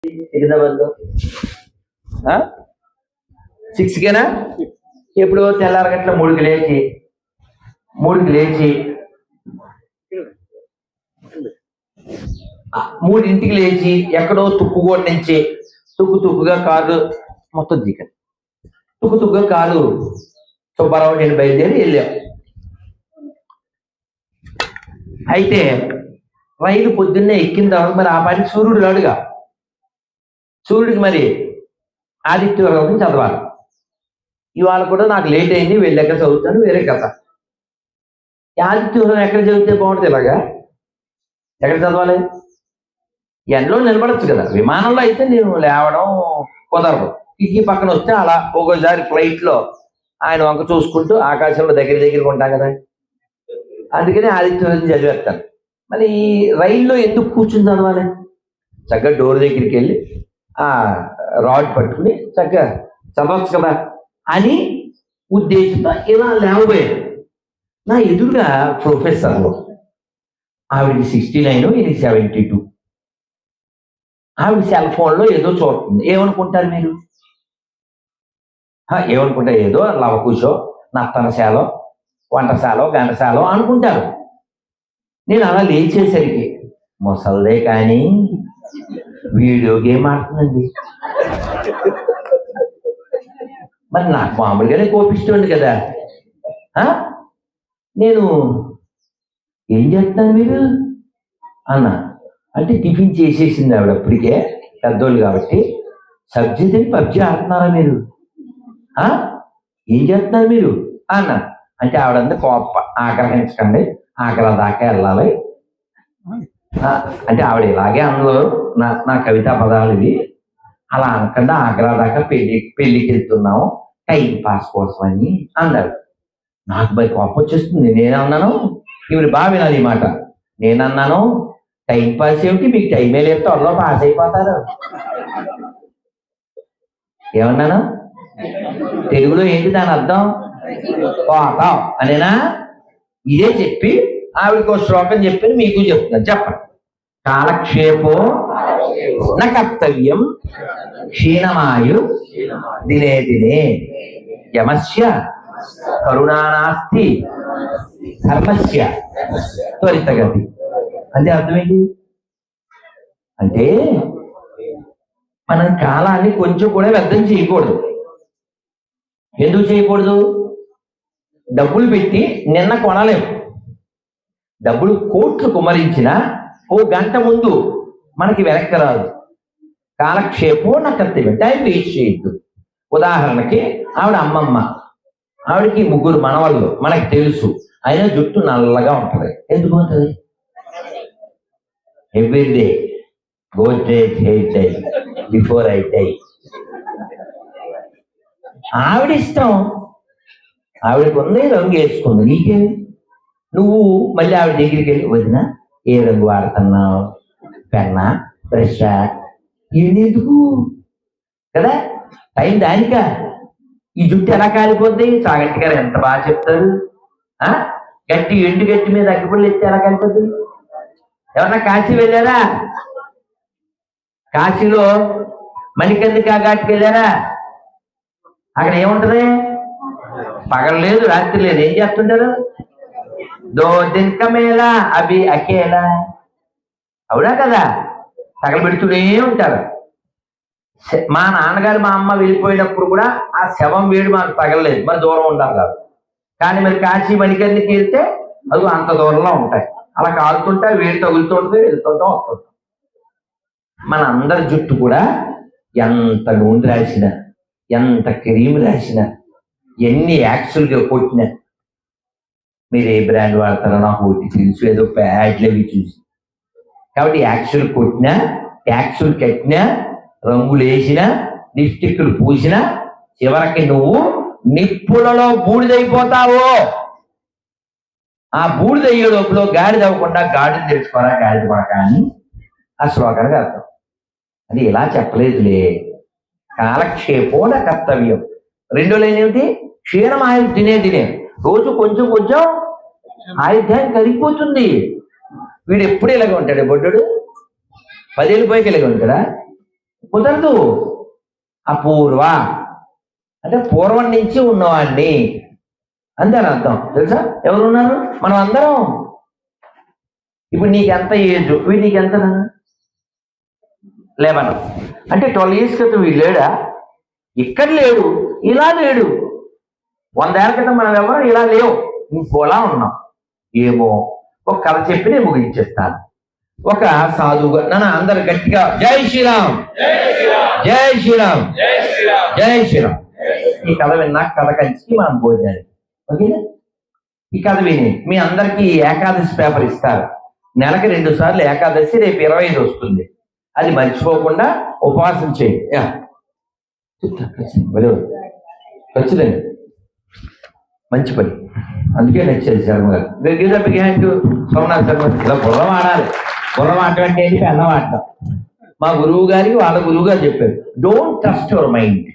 సికింద్రాబాద్ లో 6కేనా? ఎప్పుడు తెల్లారగట్ల 3కి లేచి 3ంటికి లేచి ఎక్కడో తుక్కుగోడ నుంచి తుక్కుగా కారు మొత్తం దిగాను. తుక్కుగా కారు సుబ్బారావు నేను బయలుదేరి వెళ్ళాం. అయితే రైలు పొద్దున్నే ఎక్కిన తర్వాత మరి ఆ పాటికి సూర్యుడు రాడుగా. సూర్యుడికి మరి ఆదిత్యవర్గం చదవాలి. ఇవాళ కూడా నాకు లేట్ అయింది, వెళ్ళాక చదువుతాను, వేరే కథ. ఆదిత్యవర్గం ఎక్కడ చదివితే బాగుంటుంది? ఇలాగా ఎక్కడ చదవాలి? ఎండలో నిలబడచ్చు కదా. విమానంలో అయితే నేను లేవడం కుదరదు. ఈ పక్కన వస్తే అలా ఒక్కోసారి ఫ్లైట్లో ఆయన వంక చూసుకుంటూ ఆకాశంలో దగ్గరికి ఉంటాం కదా, అందుకని ఆదిత్యవర్గం చదివేస్తాను. మరి ఈ రైల్లో ఎందుకు కూర్చుని చదవాలి? చక్కగా డోర్ దగ్గరికి వెళ్ళి ఆ రాడ్ పట్టుకుని చక్కగా చదవచ్చు కదా అని ఉద్దేశంతో ఇలా లేవబోయాడు. నా ఎదురుగా ప్రొఫెసర్లు, ఆవిడికి 69, ఇది 72. ఆవిడ సెల్ ఫోన్లో ఏదో చూస్తుంది. ఏమనుకుంటారు మీరు? ఏమనుకుంటారు? ఏదో లవకుశో, నత్తనశాలో, వంటశాలో, గంటశాలో అనుకుంటారు. నేను అలా లేచేసరికి ముసల్దే కానీ వీడియో గేమ్ ఆడుతుందండి. మరి నాకు మామూలుగానే కోపిస్తుంది కదా. నేను ఏం చేస్తున్నాను మీరు అన్నా అంటే టిఫిన్ చేసేసింది ఆవిడ. అప్పటికే పెద్దోళ్ళు కాబట్టి. సబ్జెక్ట్ పబ్జీ ఆడుతున్నారా మీరు? ఏం చేస్తున్నారు మీరు అన్నా అంటే ఆవిడంతా కోప ఆగ్రహించకండి, ఆగ్రహ దాకా వెళ్ళాలి అంటే ఆవిడ ఇలాగే అందులో నా కవితా పదాలు ఇవి, అలా అనకుండా ఆగ్రహ దాకా పెళ్లికి వెళ్తున్నాము టైం పాస్ కోసం అని అన్నాడు. నాకు మరి కోపం వచ్చేస్తుంది. నేనేమన్నాను? ఇవి బాగా వినాలి ఈ మాట. నేనన్నాను టైం పాస్ ఏమిటి, మీకు టైమే లేదు, త్వరలో పాస్ అయిపోతారు. ఏమన్నాను? తెలుగులో ఏంటి దాని అర్థం? పోతాం అనేనా? ఇదే చెప్పి ఆవిడకి ఒక శ్లోకం చెప్పి మీకు చెప్తున్నాను. చెప్పండి. కాలక్షేపో న కర్తవ్యం క్షీణమాయు దినే దినే యమస్య కరుణానాస్తి ధర్మస్య త్వరితగతి. అంటే అర్థమేంటి? అంటే మనం కాలాన్ని కొంచెం కూడా వ్యర్థం చేయకూడదు. ఎందుకు చేయకూడదు? డబ్బులు పెట్టి నిన్న కొనలేము. డబ్బులు కోట్లు కుమ్మరించిన ఓ గంట ముందు మనకి వెనక్కి రాదు. కాలక్షేపం నా కర్తవ్యం, టైం వేస్ట్ చేయొద్దు. ఉదాహరణకి ఆవిడ అమ్మమ్మ, ఆవిడకి 3 మనవళ్ళు, మనకి తెలుసు. అయినా జుట్టు నల్లగా ఉంటుంది. ఎందుకు ఉంటుంది? Everyday go straight hair dye before I die. ఆవిడ ఇష్టం, ఆవిడకు ఉంది, రంగు వేసుకుంది. నీకేమి? నువ్వు మళ్ళీ ఆవిడ దగ్గరికి వెళ్ళి వదిన ఏ రంగు వాడుతున్నావు, పెన్నా, బ్రష్, ఎందుకు కదా? టైం దానికా? ఈ జుట్టు ఎలా కాలిపోద్ది? చాగంటి గారు ఎంత బాగా చెప్తారు. ఎండు గట్టి మీద అగ్గిపుల్లు ఎత్తే ఎలా కాలిపోద్ది? ఎవరన్నా కాశీ వెళ్ళారా? కాశీలో మణికందికా ఘాట్కి వెళ్ళారా? అక్కడ ఏముంటది? పగలు లేదు, రాత్రి లేదు. ఏం చేస్తుంటారు? 2 दिन का मेला అవి అకేలా. అవునా కదా? తగలబెడుతూనే ఉంటారు. మా నాన్నగారు మా అమ్మ వెళ్ళిపోయినప్పుడు కూడా ఆ శవం వేడి మాకు తగలలేదు, మరి దూరం ఉండాలి కాదు. కానీ మరి కాశీ మణికందికి వెళ్తే అది అంత దూరంలో ఉంటాయి. అలా కాలుతుంటే వేడి తగులుతుంటే వెళ్తుంటాం, వస్తుంటాం. మన అందరి జుట్టు కూడా ఎంత నూనె రాసినా, ఎంత క్రీమ్ రాసినా, ఎన్ని యాక్చువల్గా కొట్టినా, మీరు ఏ బ్రాండ్ వాడతారో నాకు ఒకటి తెలుసు, ఏదో ప్యాడ్లు అవి చూసి. కాబట్టి యాక్చువల్ కొట్టినా, యాక్చువల్ కట్టినా, రంగులు వేసినా, లిప్స్టిక్లు పూసినా చివరికి నువ్వు నిప్పులలో బూడిదైపోతావు. ఆ బూడిదయ్యే లోపల గాడిద అవ్వకుండా గాడిని తెలుసుకోరా, గాడిద పడక అని ఆ శ్లోకానికి అర్థం. అది ఇలా చెప్పలేదులే. కాలక్షేపోన కర్తవ్యం. 2వ లైన్ ఏమిటి? క్షీణమాయు దినే దినే. రోజు కొంచెం కొంచెం ఆయుధ్యాన్ని కరిగిపోతుంది. వీడు ఎప్పుడు ఇలాగ ఉంటాడు? బొడ్డు 10 ఏళ్ళు పోయికి ఇలాగ ఉంటాడా? కుదరదు. అపూర్వ అంటే పూర్వం నుంచి ఉన్నవాడిని అంతే అర్థం. తెలుసా? ఎవరున్నారు? మనం అందరం. ఇప్పుడు నీకు ఎంత ఏజ్, వీడికి ఎంత 11 అంటే 12 years క్రితం వీడు లేడా? ఇక్కడ లేడు, ఇలా లేడు. 100 ఏళ్ల క్రితం మనం ఎవరు ఇలా లేవు, ఇంకోలా ఉన్నాం. ఏమో ఒక కథ చెప్పి నేను ముగించేస్తాను. ఒక సాధువుగా అందరు గట్టిగా జై శ్రీరామ్, జై శ్రీరామ్, జై శ్రీరామ్. ఈ కథ విన్నా కథ కంచి మనం భోజనానికి. ఓకేనా? ఈ కథ విని మీ అందరికీ ఏకాదశి పేపర్ ఇస్తారు. నెలకి 2 సార్లు ఏకాదశి, రేపు 25 వస్తుంది. అది మర్చిపోకుండా ఉపవాసం చేయండి. ఖచ్చితంగా మంచి పని, అందుకే నచ్చేది శర్మ గారు. సోమనాథ్ శర్మ ఇలా బుర్రం ఆడాలి. బుర్రం ఆడటం అంటే ఏంటి? అన్నం ఆడటం. మా గురువు గారికి వాళ్ళ గురువు గారు చెప్పారు, don't trust your mind,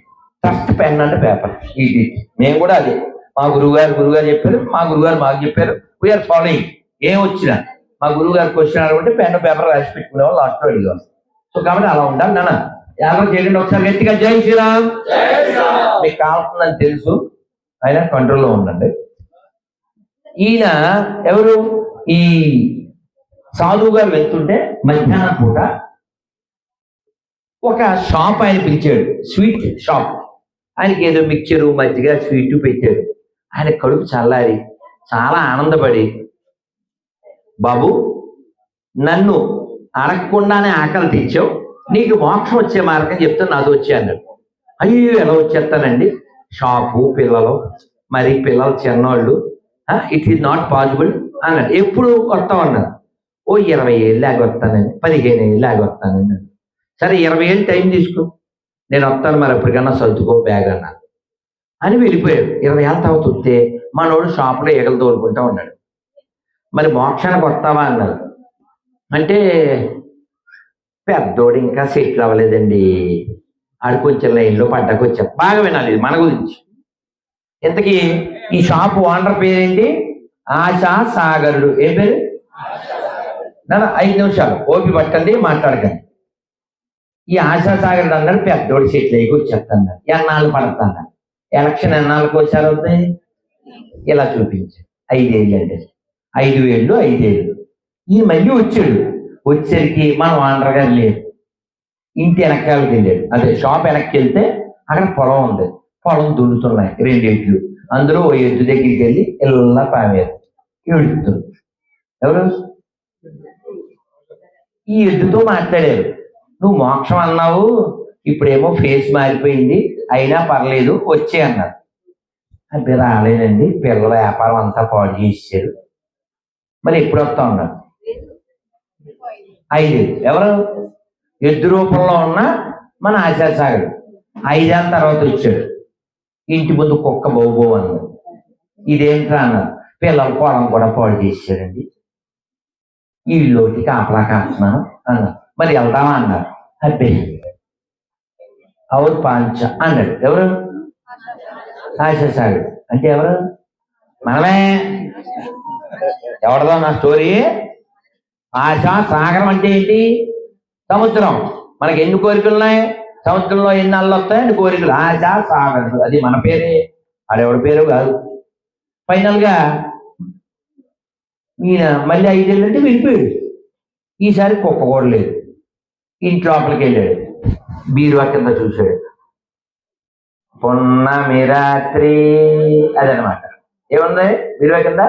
trust pen and paper. ఇది మేము కూడా అదే మా గురువు గారు చెప్పారు, మా గురువు గారు మాకు చెప్పారు. We are following. ఏం వచ్చినా మా గురువు గారు క్వశ్చన్ అడుగుంటే పెన్ పేపర్ రాసి పెట్టుకునే వాళ్ళు లాస్ట్లో అడిగేవాళ్ళు. సో కాబట్టి అలా ఉండాలి. ఎవరో చేయండి ఒకసారి గట్టిగా జై శ్రీరామ్. మీకు కావాల్సిందని తెలుసు, ఆయన కంట్రోల్లో ఉండండి. ఈయన ఎవరు? ఈ సాధువు గారు వెళ్తుంటే మధ్యాహ్నం పూట ఒక షాప్ ఆయన పిలిచాడు, స్వీట్ షాప్. ఆయనకి ఏదో మిక్చరు, మజ్జిగ, స్వీట్ పెట్టాడు. ఆయన కడుపు చల్లారి చాలా ఆనందపడి, బాబు నన్ను అడగకుండానే ఆకలి తెచ్చావు, నీకు మోక్షం వచ్చే మార్గం చెప్తే నాతో వచ్చే అన్నాడు. అయ్యో ఎలా వచ్చేస్తానండి, షాపు, పిల్లలు, మరి పిల్లలు చిన్నవాళ్ళు, ఇట్ ఈజ్ నాట్ పాసిబుల్ అన్నాడు. ఎప్పుడు వస్తామన్నారు? ఓ 20 ఏళ్ళు ఆగి వస్తానండి, 15 ఏళ్ళు ఆగి వస్తానండి. సరే 20 ఏళ్ళు టైం తీసుకో, నేను వస్తాను, మరి ఎప్పటికన్నా సర్దుకో బ్యాగ్ అన్నాను అని వెళ్ళిపోయాడు. 20 ఏళ్ళ తర్వాత వస్తే మనోడు షాపులో ఈగలు తోలుకుంటా ఉన్నాడు. మరి మోక్షానికి వస్తావా అన్నారు. అంటే పెద్దోడు ఇంకా సెటిల్ అవ్వలేదండి, ఆడు కొంచెం లైన్లో పడ్డాకు వచ్చా. బాగా వినాలి ఇది మన గురించి. ఇంతకీ ఈ షాపు ఓనర్ పేరేంటి? ఆశా సాగరుడు. ఏ పేరు? 5 నిమిషాలు ఓపి పట్టండి, మాట్లాడకండి. ఈ ఆశా సాగరుడు అన్నాడు, పెద్దోడు సెటిల్ అయ్యి వచ్చేస్తాడు. ఎన్నాళ్ళు పడతాడు? ఎలక్షన్ ఎన్నాళ్ళకి వచ్చారు అవుతాయి? ఇలా చూపించాడు. 5 ఏళ్ళు అంటే 5 ఏళ్ళు 5 ఏళ్ళు. ఈ మళ్ళీ వచ్చాడు. వచ్చేసరికి మన ఓనర్ గారు లేదు. ఇంటి వెనకాలకి వెళ్ళాడు. అదే షాప్ వెనక్కి వెళ్తే అక్కడ పొలం ఉంది. పొలం దున్నుతున్నాయి 2 ఎడ్లు. అందులో ఓ ఎద్దు దగ్గరికి వెళ్ళి ఇలా పామేరు ఏడుతుంది. ఎవరు? ఈ ఎద్దుతో మాట్లాడారు. నువ్వు మోక్షం అన్నావు, ఇప్పుడేమో ఫేస్ మారిపోయింది, అయినా పర్లేదు వచ్చే అన్నారు. అంటే రాలేదండి, పిల్లల వ్యాపారం అంతా పాడు చేసారు, మరి ఎప్పుడు వస్తా ఉన్నారు? 5 ఏళ్ళు. ఎవరు? ఎద్దు రూపంలో ఉన్న మన ఆశాసాగడు. 5 ఏళ్ళ తర్వాత వచ్చాడు. ఇంటి ముందు కుక్క బౌబో అన్నాడు. ఇదేంట్రా అన్నారు. పిల్లల పొలం కూడా పాడు చేసాడండి, ఇల్లుకి కాపలా కాస్తున్నాను అన్నారు. మరి వెళ్దామా అన్నారు. అబ్బే అవును పాంచ అన్నాడు. ఎవరు? ఆశాసాగడు. అంటే ఎవరు? మనమే. ఎవరిదో నా స్టోరీ. ఆశా సాగరం అంటే ఏంటి? సముద్రం. మనకి ఎన్ని కోరికలు ఉన్నాయి? సముద్రంలో ఎన్ని అల్లు వస్తాయని కోరికలు. ఆశా సాగరుడు, అది మన పేరే, ఆడెవడి పేరు కాదు. ఫైనల్ గా ఈయన మళ్ళీ 5 ఏళ్ళు అంటే వెళ్ళిపోయాడు. ఈసారి కుక్క కూడా లేదు. ఇంటి లోపలికి వెళ్ళాడు, బీరువా కింద చూశాడు. పున్నమి రాత్రి అదనమాట. ఏముంది బీరువా కింద?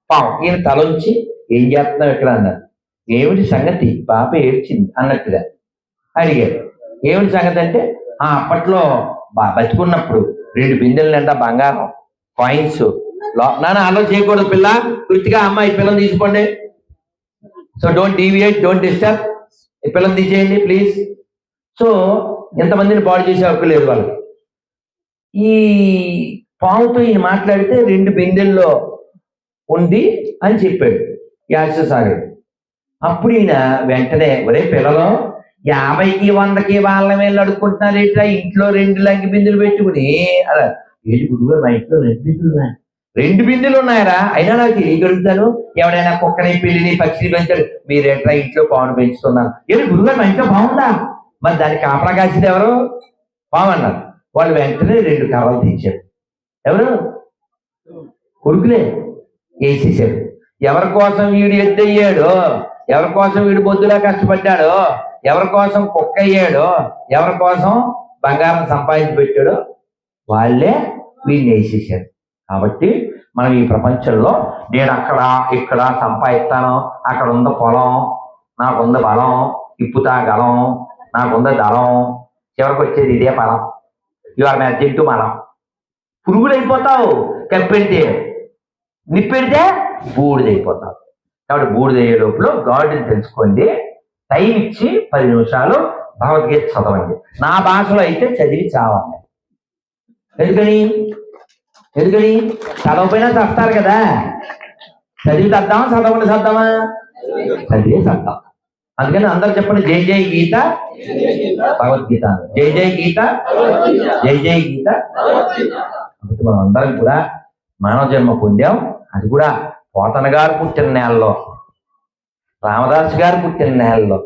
పాము. ఈయన తలొంచి ఏం చేస్తున్నావు ఇక్కడ అన్నారు. ఏమిటి సంగతి? పాప ఏడ్చింది అన్నట్టుగా అడిగాడు. ఏమిటి సంగతి అంటే, అప్పట్లో బతుకున్నప్పుడు 2 బిందెలు నిండా బంగారం కాయిన్స్ నాన్న అలా చేయకూడదు పిల్ల, పూర్తిగా అమ్మాయి పిల్లని తీసుకోండి. So don't deviate, don't disturb. ఈ పిల్లని తీసేయండి ప్లీజ్. సో ఎంతమందిని పాడు చేసే హక్కు లేదు వాళ్ళకి. ఈ పాముతో ఈయన మాట్లాడితే 2 బిందెల్లో ఉంది అని చెప్పాడు యాశసాగర్. అప్పుడు ఈయన వెంటనే, ఒరే పిల్లలు 50కి 100కి వాళ్ళ మీద అడుక్కుంటున్నారు ఏంట్రా, ఇంట్లో 2 లంకి బిందులు పెట్టుకుని. అలా ఏది గురుగారు, మా ఇంట్లో 2 బిందులు ఉన్నాయి. 2 బిందులు ఉన్నాయరా, అయినా నాకు తెలియగలుగుతాను. ఎవడైనా కుక్కని, పిల్లిని, పక్షిని పెంచాడు, మీరేట్రా ఇంట్లో పావును పెంచుతున్నారు. ఏది గురుగారు, మా ఇంట్లో బాగుందా? మరి దానికి కాపలా కాసింది ఎవరు? పాము అన్నారు. వాళ్ళు వెంటనే 2 కర్రలు తెచ్చారు. ఎవరు? కొడుకులే వేసేసారు. ఎవరి కోసం వీడు ఎద్దయ్యాడో, ఎవరి కోసం వీడు బొద్దులా కష్టపడ్డాడో, ఎవరి కోసం కుక్క అయ్యాడో, ఎవరి కోసం బంగారం సంపాదించి పెట్టాడో వాళ్ళే వీడిని వేసేసారు. కాబట్టి మనం ఈ ప్రపంచంలో నేను అక్కడ ఇక్కడ సంపాదిస్తాను, అక్కడ ఉంది పొలం, నాకుంది బలం, ఇప్పుతా గలం, నాకుంది దళం, చివరికి వచ్చేది ఇదే బలం. ఇవాళ మీద జంతు మనం పురుగులు అయిపోతావు, కప్పెడితే నిప్పెడితే బూడిదైపోతావు. కాబట్టి బూడిదయ్యే లోపల గాడిని తెలుసుకోండి. టైం ఇచ్చి 10 నిమిషాలు భగవద్గీత చదవండి. నా భాషలో అయితే చదివి చావండి. ఎందుకని చదవపోయినా చస్తారు కదా. చదివి చద్దామా చదవకుండా చద్దామా? చదివే చద్దాం. అందుకని అందరూ చెప్పండి, జై జై గీత భగవద్గీత, జై జై గీత, జై జై గీత. కాబట్టి మనం అందరం కూడా మానవ జన్మ పొందాం. అది కూడా పోతన గారు పుట్టిన నేలలో, రామదాసు గారు పుట్టిన నేలలో,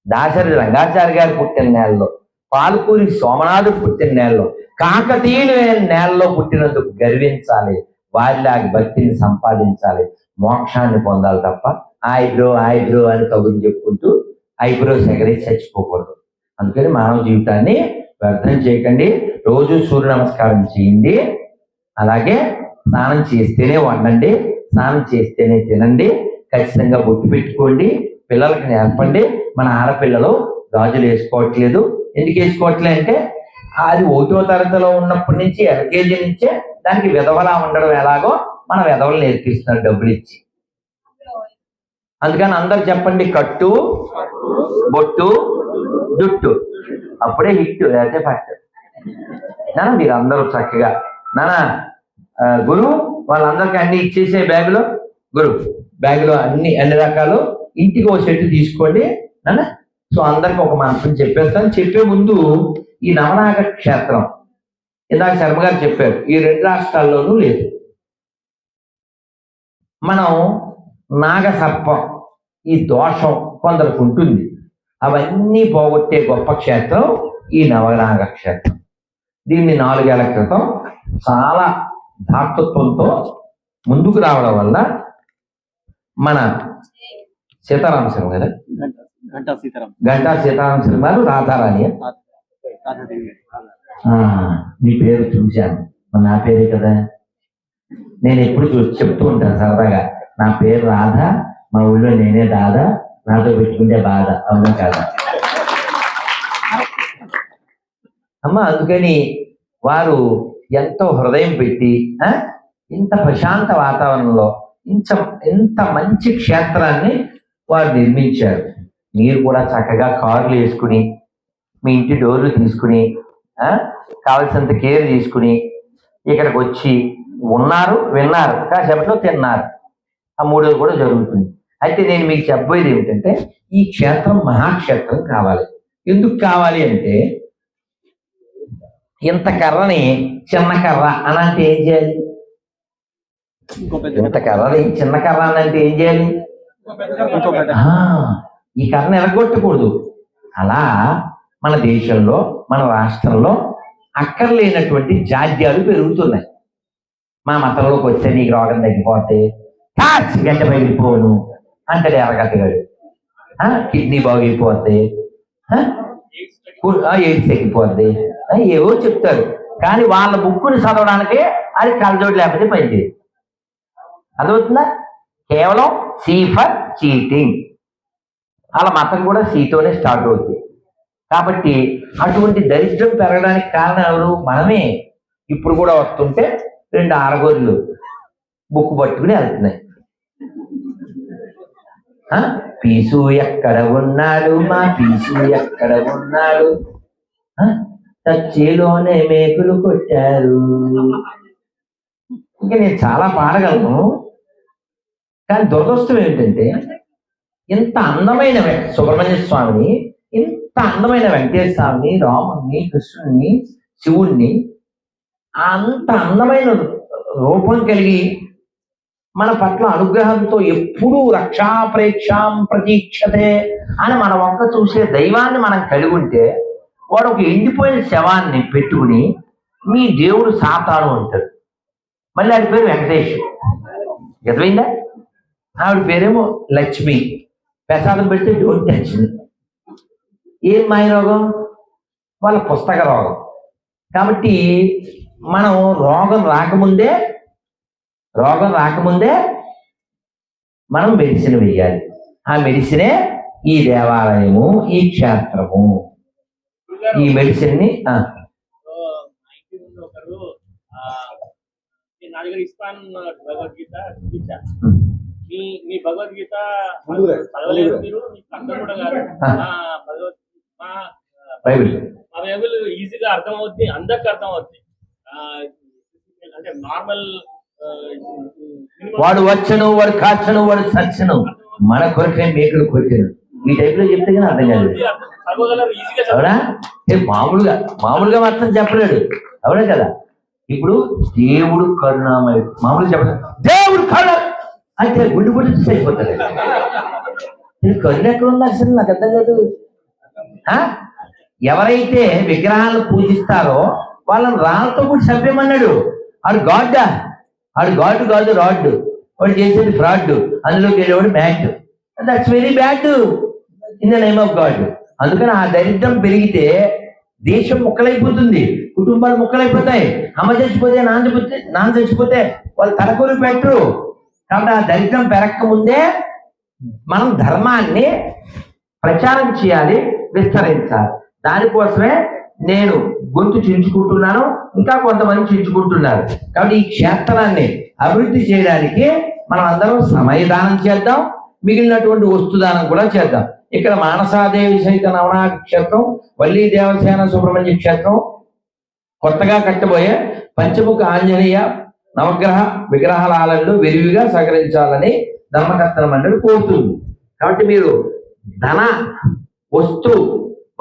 దాశరథి రంగాచార్య గారు పుట్టిన నేలలో, పాల్కూరి సోమనాథుడు పుట్టిన నేలలో, కాకతీయులైన నేలలో పుట్టినందుకు గర్వించాలి. వారిలాగా భక్తిని సంపాదించాలి, మోక్షాన్ని పొందాలి తప్ప ఐబ్రో అని కబుర్లు చెప్పుకుంటూ ఐబ్రోస్ ఎగరేసి చచ్చిపోకూడదు. అందుకని మానవ జీవితాన్ని వ్యర్థం చేయకండి. రోజు సూర్య నమస్కారం చేయండి. అలాగే స్నానం చేస్తేనే వండండి, స్నానం చేస్తేనే తినండి. ఖచ్చితంగా బొట్టు పెట్టుకోండి, పిల్లలకి నేర్పండి. మన ఆడపిల్లలు గాజులు వేసుకోవట్లేదు. ఎందుకు వేసుకోవట్లేదు అంటే అది 1వ తరగతిలో ఉన్నప్పటి నుంచి ఎల్కేజీ నుంచే దానికి విధవలా ఉండడం ఎలాగో మన విధవలు నేర్పిస్తున్నారు డబ్బులు ఇచ్చి. అందుకని అందరు చెప్పండి, కట్టు బొట్టు జుట్టు, అప్పుడే హిట్, లేకపోతే పట్టు. నానా మీరు అందరూ చక్కగా నానా గురువు వాళ్ళందరికీ అన్ని ఇచ్చేసే బ్యాగులో, గురువు బ్యాగులో అన్ని రకాలు, ఇంటికి ఒక సెట్ తీసుకోండి నానా. సో అందరికి ఒక మంత్రం చెప్పేస్తాను. చెప్పే ముందు ఈ నవనాగ క్షేత్రం ఇందాక శర్మ గారు చెప్పారు, ఈ 2 రాష్ట్రాల్లోనూ లేదు. మనం నాగ సర్పం ఈ దోషం కొందరికి ఉంటుంది, అవన్నీ పోగొట్టే గొప్ప క్షేత్రం ఈ నవనాగ క్షేత్రం. దీన్ని 4 ఏళ్ల క్రితం చాలా ధాతృత్వంతో ముందుకు రావడం వల్ల మన సీతారామ శర్మ గారు, గంటా సీతారామ శర్మ గారు, రాధారాణి మీ పేరు చూశాను, నా పేరే కదా. నేను ఎప్పుడు చెప్తూ ఉంటాను సరదాగా, నా పేరు రాధ, మా ఊళ్ళో నేనే దాదా, నాతో పెట్టుకుంటే బాధ, అవునా కదా అమ్మ. అందుకని వారు ఎంతో హృదయం పెట్టి ఇంత ప్రశాంత వాతావరణంలో ఇంత మంచి క్షేత్రాన్ని వారు నిర్మించారు. మీరు కూడా చక్కగా కార్లు వేసుకుని మీ ఇంటి డోర్లు తీసుకుని కావలసినంత కేర్ తీసుకుని ఇక్కడికి వచ్చి ఉన్నారు, విన్నారు, కాసేపట్లో తిన్నారు. ఆ 3వ కూడా జరుగుతుంది. అయితే నేను మీకు చెప్పబోయేది ఏమిటంటే, ఈ క్షేత్రం మహాక్షేత్రం కావాలి. ఎందుకు కావాలి అంటే, ఇంత కర్రని చిన్న కర్ర అనంటే ఏం చేయాలి? ఇంత కర్రని చిన్న కర్ర అనంటే ఏం చేయాలి? ఈ కర్రను ఎరగొట్టకూడదు. అలా మన దేశంలో, మన రాష్ట్రంలో అక్కర్లేనటువంటి జాడ్యాలు పెరుగుతున్నాయి. మా మతంలోకి వస్తే నీకు రోగం తగ్గిపోతే గంట పగిలిపోను అంటాడు ఎర్రగట్టగాడు. కిడ్నీ బాగిపోతే, ఎయిడ్స్ తగ్గిపోద్ది, ఏవో చెప్తారు. కానీ వాళ్ళ బుక్కుని చదవడానికి అది కలజోడు లేకపోతే పనిచేయదు. అదవుతుందా? కేవలం సి ఫర్ చీటింగ్. వాళ్ళ మతం కూడా సీతోనే స్టార్ట్ అవుతుంది. కాబట్టి అటువంటి దరిద్రం పెరగడానికి కారణం ఎవరు? మనమే. ఇప్పుడు కూడా వస్తుంటే 2 ఆరగొర్రెలు బుక్ పట్టుకుని వెళ్తున్నాయి. పీసు ఎక్కడ ఉన్నాడు, మా పీసు ఎక్కడ ఉన్నాడు, చచ్చిలోనే మేకులు కొట్టారు. ఇంకా నేను చాలా పాడగలను. కానీ దురదృష్టం ఏంటంటే, ఇంత అందమైన సుబ్రహ్మణ్య స్వామిని, ఇంత అందమైన వెంకటేశ్వర స్వామిని, రాముణ్ణి, కృష్ణుణ్ణి, శివుణ్ణి, అంత అందమైన రూపం కలిగి మన పట్ల అనుగ్రహంతో ఎప్పుడూ రక్షాప్రేక్షాం ప్రతీక్షతే అని మన వంక చూసే దైవాన్ని మనం కలిగి ఉంటే వాడు ఒక ఎండిపోయిన శవాన్ని పెట్టుకుని మీ దేవుడు సాతాను అంటాడు. మళ్ళీ ఆడి పేరు వెంకటేష్. ఎదురైందా? ఆవిడ పేరేమో లక్ష్మి. ప్రసాదం పెడితే డోంట్ టచ్. ఏం మాయ రోగం? వాళ్ళ పుస్తక రోగం. కాబట్టి మనం రోగం రాకముందే మనం మెడిసిన్ వేయాలి. ఆ మెడిసినే ఈ దేవాలయము, ఈ క్షేత్రము. ఈ మెడిసిన్ ని నా దగ్గర ఇస్తాను భగవద్గీత చూపించా. మీ భగవద్గీత చదవలేదు మీరు, మీకు అర్థం కూడా కాదు. మా బైబిల్ ఈజీగా అర్థం అవుద్ది, అందరికి అర్థం అవుద్ది. అంటే నార్మల్ వాడు వచ్చను, వాడు కాచను, వాడు చచ్చను, మన కొరకే మేకులు కొట్టను, ఈ టైప్ లో చెప్తే కానీ అర్థం కాదు. అవునా? మామూలుగా మాత్రం చెప్పలేడు. అవునా కదా? ఇప్పుడు దేవుడు కరుణామయుడు. మామూలుగా చెప్పలేదు దేవుడు కరుణ అంటే గుండు గుడి అయిపోతాడు. కరుణ ఎక్కడ ఉంది అసలు నాకు అర్థం కాదు. ఎవరైతే విగ్రహాలను పూజిస్తారో వాళ్ళని రాళ్ళతో కూడా చంపేమన్నాడు. ఆడు గాడ్ కాదు, రాడ్. వాడు చేసేది ఫ్రాడ్. అందులోకి వెళ్ళేవాడు మ్యాట్. That's very bad in the name of God. అందుకని ఆ దరిద్రం పెరిగితే దేశం ముక్కలైపోతుంది, కుటుంబాలు ముక్కలైపోతాయి. అమ్మ చచ్చిపోతే, నాన్న చచ్చిపోతే వాళ్ళు తలకొరి పెట్టరు. కాబట్టి ఆ దరిద్రం పెరక్క ముందే మనం ధర్మాన్ని ప్రచారం చేయాలి, విస్తరించాలి. దానికోసమే నేను గొంతు చించుకుంటున్నాను, ఇంకా కొంతమంది చించుకుంటున్నారు. కాబట్టి ఈ క్షేత్రాన్ని అభివృద్ధి చేయడానికి మనం అందరం సమయదానం చేద్దాం, మిగిలినటువంటి వస్తుదానం కూడా చేద్దాం. ఇక్కడ మానసాదేవి సహిత నవనాథ క్షేత్రం, వల్లి దేవసేన సుబ్రహ్మణ్య క్షేత్రం, కొత్తగా కట్టబోయే పంచముఖ ఆంజనేయ నవగ్రహ విగ్రహాలలో విరివిగా సహకరించాలని ధర్మకర్తల మండలి కోరుతుంది. కాబట్టి మీరు ధన, వస్తు,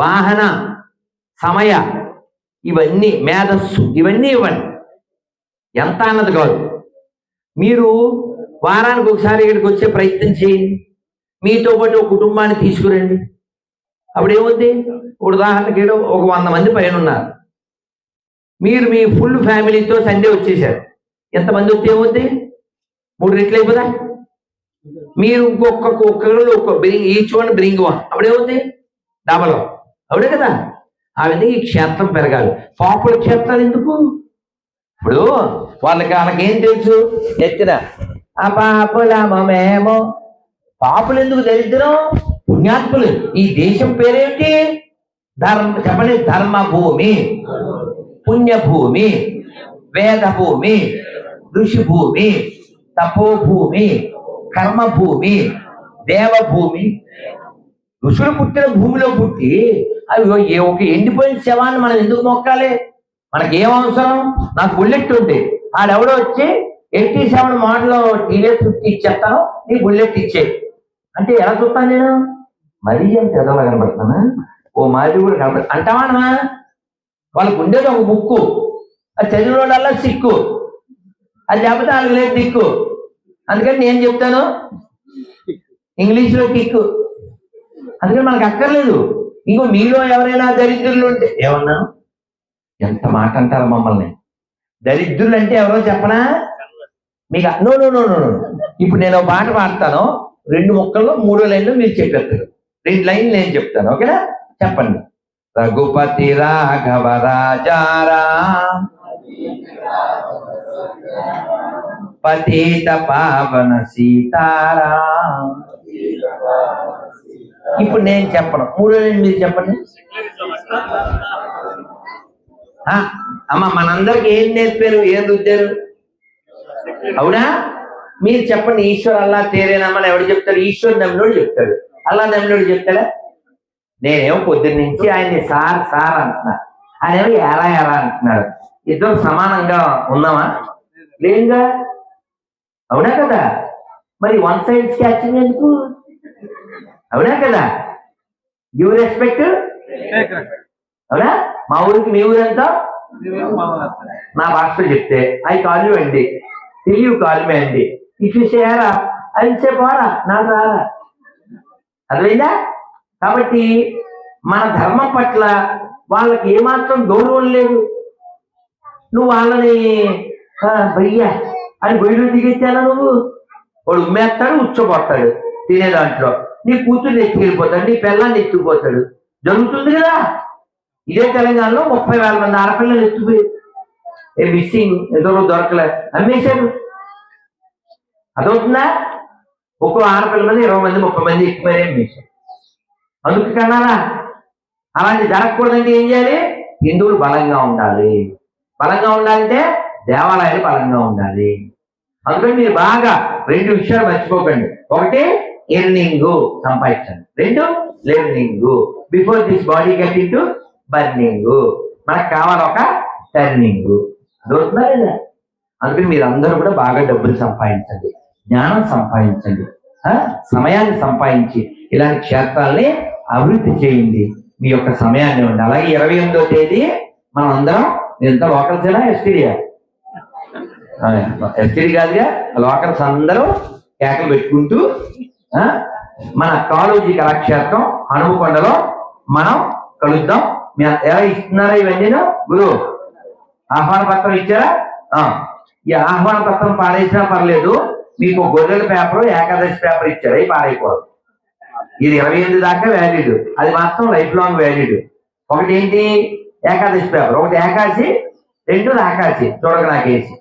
వాహన, సమయ, ఇవన్నీ, మేధస్సు, ఇవన్నీ ఇవ్వండి. ఎంత అన్నది కాదు. మీరు వారానికి ఒకసారి ఇక్కడికి వచ్చే ప్రయత్నం చేయండి. మీతో పాటు ఒక కుటుంబాన్ని తీసుకురండి. అప్పుడు ఏమవుద్ది? ఇప్పుడు ఉదాహరణకి ఒక 100 మంది పైన ఉన్నారు. మీరు మీ ఫుల్ ఫ్యామిలీతో సండే వచ్చేసారు. ఎంతమంది వస్తే ఏమవుద్ది? 3 రెట్లు అయిపోదా? మీరు ఒక్కొక్కరు ఈచ్ వన్ బ్రింగ్ వన్. అప్పుడు ఏమవుద్ది? డబల్. అవునే కదా? ఆ విధంగా ఈ క్షేత్రం పెరగాలి. పాపుల క్షేత్రాలు ఎందుకు? ఇప్పుడు వాళ్ళకేం తెలుసు? ఎత్తిన ఆ పాపులమేమో. పాపులు ఎందుకు? దరిద్రం. పుణ్యాత్ములు. ఈ దేశం పేరేంటి? చెప్పండి. ధర్మభూమి, పుణ్యభూమి, వేదభూమి, ఋషిభూమి, తపోభూమి, కర్మభూమి, దేవభూమి. ఋషులు పుట్టిన భూమిలో పుట్టి అవి ఒక ఎండిపోయిన శవాన్ని మనం ఎందుకు మొక్కాలి? మనకేం అవసరం? నాకు బుల్లెట్ ఉంది, ఆడెవడో వచ్చి 87 మోడల్ టీవీఎస్ 50 ఇచ్చేస్తాను, నీ బుల్లెట్ ఇచ్చే అంటే ఎలా చూస్తాను నేను? మరీ అంత ఎదలా కనబడుతున్నానా? ఓ మాది కూడా కనబడు అంటావానమా? వాళ్ళకు ఉండేది ఒక బుక్కు, అది చదివిన వాళ్ళల్లా సిక్కు, అది లేకపోతే వాళ్ళకి లేదు దిక్కు. అందుకని నేను చెప్తాను ఇంగ్లీష్లో కిక్కు. అందుకని మనకు అక్కర్లేదు. ఇంకో మీలో ఎవరైనా దరిద్రులు ఉంటే ఏమన్నాను? ఎంత మాట అంటారా మమ్మల్ని? దరిద్రులు అంటే ఎవరో చెప్పనా మీకు? నో. ఇప్పుడు నేను ఒక పాట పాడతాను, 2 ముక్కల్లో 3 లైన్లు మీరు చెప్పేస్తారు, 2 లైన్లు నేను చెప్తాను. ఓకేనా? చెప్పండి. రఘుపతి రాఘవ రాజారా పతిత పావన సీతారా. ఇప్పుడు నేను చెప్పను, 3 లైన్లు మీరు చెప్పండి. అమ్మ మనందరికి ఏం నేర్పారు, ఏం రుద్దారు? అవునా? మీరు చెప్పండి. ఈశ్వర్ అల్లా తేరేనమ్మని ఎవడు చెప్తాడు? ఈశ్వర్ నమ్మినోడు చెప్తాడు, అల్లా నమ్మినోడు చెప్తాడా? నేనేమో పొద్దున్న నుంచి ఆయన్ని సార్ సార్ అంటున్నా, ఆయనేమో ఎరా అంటున్నాడు. ఇద్దరు సమానంగా ఉన్నామా? లేదుగా. అవునా కదా? మరి వన్ సైడ్ స్కాచింగ్ ఎందుకు? అవునా కదా? Give respect. అవునా? మా ఊరికి మీ ఊరంతా నా భాషలో చెప్తే ఐ కాల్ యూ అండి, టిల్ యూ కాల్ మీ అండి, ఇఫ్ యూ సేరా అది సే పోరా నాకు రాదా. అర్థమైందా? కాబట్టి మన ధర్మం పట్ల వాళ్ళకి ఏమాత్రం గౌరవం లేదు. నువ్వు వాళ్ళని భయ్యా అని గొయ్యలు దిగెత్తానా నువ్వు? వాడు ఉమ్మేస్తాడు, ఉచ్చబోతాడు తినే దాంట్లో. నీ కూతుర్ని ఎత్తుకెళ్ళిపోతాడు, నీ పిల్లాన్ని ఎత్తుకుపోతాడు. జరుగుతుంది కదా. ఇదే తెలంగాణలో 30,000 మంది ఆడపిల్లలు ఎత్తుకుపోయి మిస్సింగ్, ఏదో దొరకలే, అమ్మేశారు. అదవుతుందా? ఒక్కో ఆడపిల్ల మంది 20 మంది 30 మంది ఎక్కువ అమ్మేశారు. అందుకు కన్నారా? అలాంటి జరగకూడదంటే ఏం చేయాలి? హిందువులు బలంగా ఉండాలి. బలంగా ఉండాలంటే దేవాలయాలు బలంగా ఉండాలి. అందుకని మీరు బాగా 2 విషయాలు మర్చిపోకండి. ఒకటి ఎర్నింగ్, సంపాదించండి. 2 learning. Before this body get into burning. మనకు కావాలి ఒక టర్నింగ్. దొరుకుతుందా లేదా? అందుకని మీరు అందరూ కూడా బాగా డబ్బులు సంపాదించండి, జ్ఞానం సంపాదించండి, సమయాన్ని సంపాదించి ఇలాంటి క్షేత్రాల్ని అభివృద్ధి చేయండి. మీ యొక్క సమయాన్ని ఉండి. అలాగే 28వ తేదీ మనం అందరం, ఎంత లోకల్సేనా ఎస్టీడీయా? ఎస్టీడీ కాదుగా, లోకల్స్ అందరూ కేకలు పెట్టుకుంటూ మన కాళోజీ కళాక్షేత్రం హనుమకొండలో మనం కలుద్దాం. ఎలా ఇస్తున్నారా ఇవన్నీ? గురు ఆహ్వాన పత్రం ఇచ్చారా? ఈ ఆహ్వాన పత్రం పాడేసినా పర్లేదు, మీకు గొర్రెల పేపర్, ఏకాదశి పేపర్ ఇచ్చారు, అవి పాడైపోవడం. ఇది 28 దాకా వ్యాలిడ్, అది మాత్రం లైఫ్ లాంగ్ వ్యాలిడ్. ఒకటి ఏంటి? ఏకాదశి పేపర్. ఒకటి ఏకాదశి, 2 ఆకాశి చూడక నాకేసి.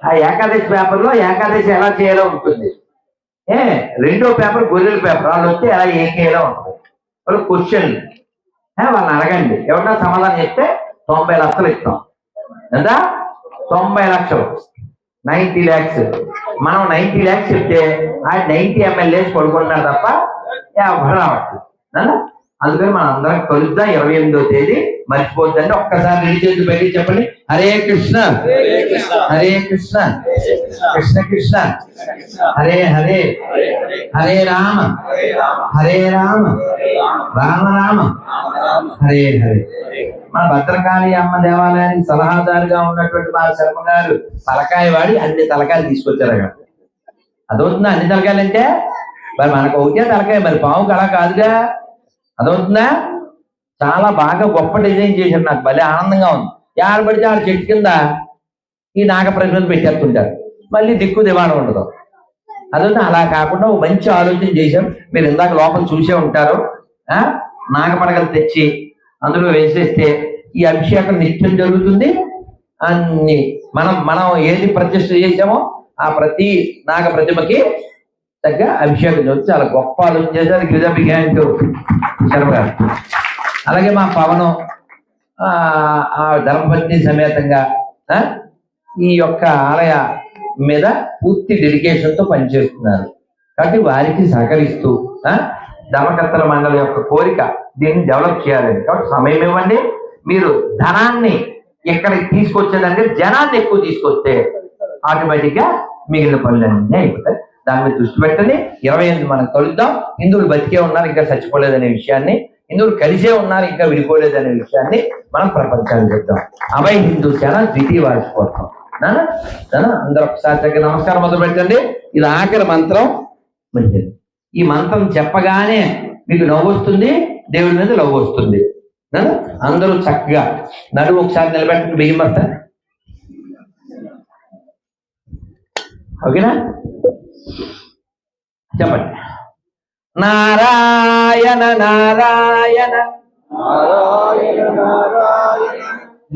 ఆ ఏకాదశి పేపర్లో ఏకాదశి ఎలా చేయాలో ఉంటుంది. 2వ పేపర్ గొర్రెల పేపర్. వాళ్ళు వస్తే ఎలా ఏం చేయాలో ఉంటుంది. వాళ్ళు క్వశ్చన్లు వాళ్ళని అడగండి. ఎవరన్నా సమాధానం చెప్తే 90 లక్షలు ఇస్తాం. ఎంత? 90 లక్షలు, 90 lakhs. మనం 90 lakhs చెప్తే ఆ 90 MLAs పడుకుంటున్నారు తప్ప ఎవరు రావట్లేదు. అందుకని మనం అందరం కలుద్దాం 28వ తేదీ. మర్చిపోద్దండి. ఒక్కసారి 2 చేతులు పెట్టి చెప్పండి, హరే కృష్ణ హరే కృష్ణ కృష్ణ కృష్ణ హరే హరే హరే రామ హరే రామ రామ రామ హరే హరే. మన భద్రకాళి అమ్మ దేవాలయానికి సలహాదారుగా ఉన్నటువంటి మా శర్మ గారు తలకాయ వాడి అన్ని తలకాయలు తీసుకొచ్చారు అక్కడ. అదవుతుందా? అన్ని తలకాయలు అంటే మరి మనకు ఒకటే తలకాయ, మరి పావుకి అలా కాదుగా. అదవుతుందా? చాలా బాగా గొప్ప డిజైన్ చేశారు. నాకు భలే ఆనందంగా ఉంది. ఆడబడితే ఆడ చెట్టు కింద ఈ నాగప్రతిమలు పెట్టేస్తుంటారు, మళ్ళీ దిక్కు దివాణం ఉండదు. అదవుతుందా? అలా కాకుండా మంచి ఆలోచన చేశారు. మీరు ఇందాక లోపల చూసే ఉంటారు. నాగపడగలు తెచ్చి అందులో వేసేస్తే ఈ అభిషేకం నిత్యం జరుగుతుంది. అన్ని మనం ఏది ప్రతిష్ఠ చేసామో ఆ ప్రతి నాగ ప్రతిమకి తగ్గ అభిషేకం జరుగుతుంది. చాలా గొప్ప ఆలోచన చేశారు. గిరిజాంటూ శర్మ గారు. అలాగే మా పవనం ఆ ధర్మపత్ని సమేతంగా ఈ యొక్క ఆలయ మీద పూర్తి డెడికేషన్తో పనిచేస్తున్నారు. కాబట్టి వారికి సహకరిస్తూ ధర్మకర్తల మండలి యొక్క కోరిక దీన్ని డెవలప్ చేయాలని. కాబట్టి సమయం ఇవ్వండి. మీరు ధనాన్ని ఎక్కడికి తీసుకొచ్చేదంటే జనాన్ని ఎక్కువ తీసుకొస్తే ఆటోమేటిక్గా మిగిలిన పనులన్నీ అయిపోతాయి. దాని మీద దృష్టి పెట్టండి. 28 మనం కలుద్దాం. హిందువులు బతికే ఉన్నారు, ఇంకా చచ్చిపోలేదనే విషయాన్ని, హిందువులు కలిసే ఉన్నారు, ఇంకా విడిపోలేదనే విషయాన్ని మనం ప్రపంచానికి చెప్తాం. అభయ హిందూ సేన ద్వితీయ వార్షికోత్సవం. అందరూ ఒకసారి దగ్గర నమస్కారం మొదలు పెట్టండి. ఇది ఆఖరి మంత్రం. మంచిది. ఈ మంత్రం చెప్పగానే మీకు నవ్వు వస్తుంది, దేవుడి మీద నవ్వు వస్తుంది. అందరూ చక్కగా నడుము ఒకసారి నిలబెట్టండి. బియ్యం వస్తా. ఓకేనా? చెప్పండి. నారాయణ నారాయణ.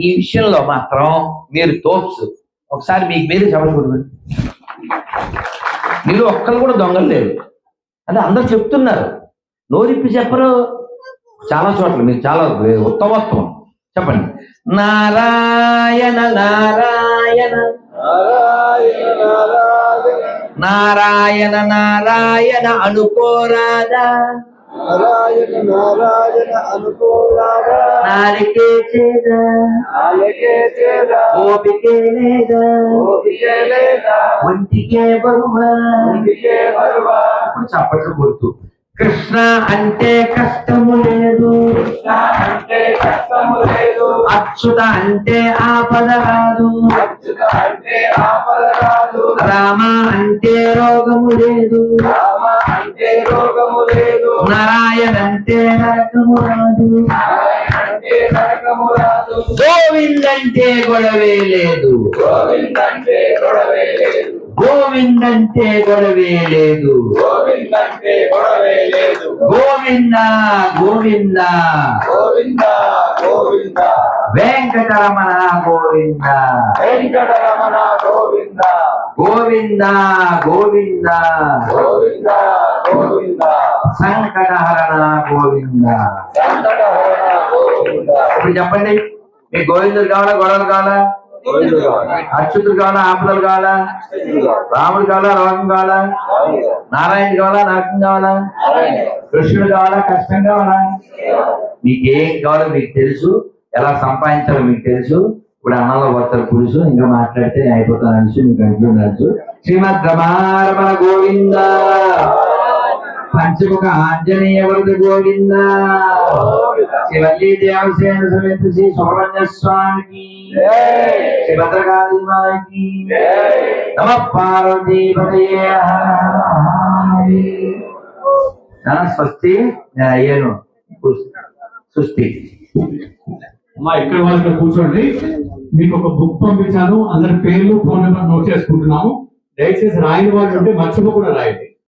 ఈ విషయంలో మాత్రం మీరు తోప్స్. ఒకసారి మీకు మీరే చెప్పకూడదు. మీరు ఒక్కరు కూడా దొంగలు లేరు అంటే అందరు చెప్తున్నారు, నోరిప్పి చెప్పరు. చాలా చోట్ల మీరు చాలా ఉత్తమోత్తమం. చెప్పండి. నారాయణ నారాయణ నారాయణ నారాయణ అనుకోరాదా, నారాయణ నారాయణ అనుకోరాదా, నారికే చేదా ఓపికే లేదా, ఒంటికే బరువా. ఇప్పుడు చప్పట్లు కొడుతూ కృష్ణ అంటే కష్టము లేదు, అంటే కష్టము లేదు, అచ్యుత అంటే ఆపద రాదు, అచ్యుత అంటే ఆపద రాదు, రామ అంటే రోగము లేదు, రామ అంటే రోగము లేదు, నారాయణ అంటే నరకము రాదు, అంటే నరకము రాదు, గోవింద్ అంటే గొడవే లేదు, గోవింద్ అంటే గొడవే లేదు, గోవింద్ అంటే గొడవే లేదు, గోవింద్ అంటే గొడవే లేదు, గోవింద గోవింద గోవింద గోవింద, వెంకటరమణ గోవింద, వెంకటరమణ గోవింద, గోవింద గోవింద గోవింద గోవింద, సంకటహరణ గోవింద. సంకటహరణ గోవింద. ఇప్పుడు చెప్పండి, మీ గోవిందుడు కావాలా, గొడవలు కావాలా, గోవిందుడు కావాలి, అచ్యుతుడు కావాలా, ఆపదలు కావాలా, రాముడు కావాలా, రోగం కావాలా, నారాయణ కావాలా, నరకం కావాలా, కృష్ణుడు కావాలా, కష్టం కావాలా, మీకేం కావాలో మీకు తెలుసు, ఎలా సంపాదించాలో మీకు తెలుసు. ఇప్పుడు అన్నంలో వస్తారు పులుసు, ఇంకా మాట్లాడితే అయిపోతాను అనేసి మీకు అంటున్నారు. శ్రీమద్ రమారమణ గోవింద, పంచముఖ ఆంజనేయ వరద గోవింద, శివల్లి దేవసేన సమేత శ్రీ సుబ్రహ్మణ్య స్వామికి, శ్రీ భద్రకాళి మాకి, నమ పార్వతీ పతయే హర హర మహాదేవ్. స్వస్తి, నేను అయ్యాను సుస్థి. అమ్మా ఇక్కడ వాళ్ళకి కూర్చోండి. మీకు ఒక బుక్ పంపించాను, అందరి పేర్లు ఫోన్ నెంబర్ నోట్ చేసుకుంటున్నాము. దయచేసి రాయని వాళ్ళు ఉంటే మర్చిపోకుండా రాయండి.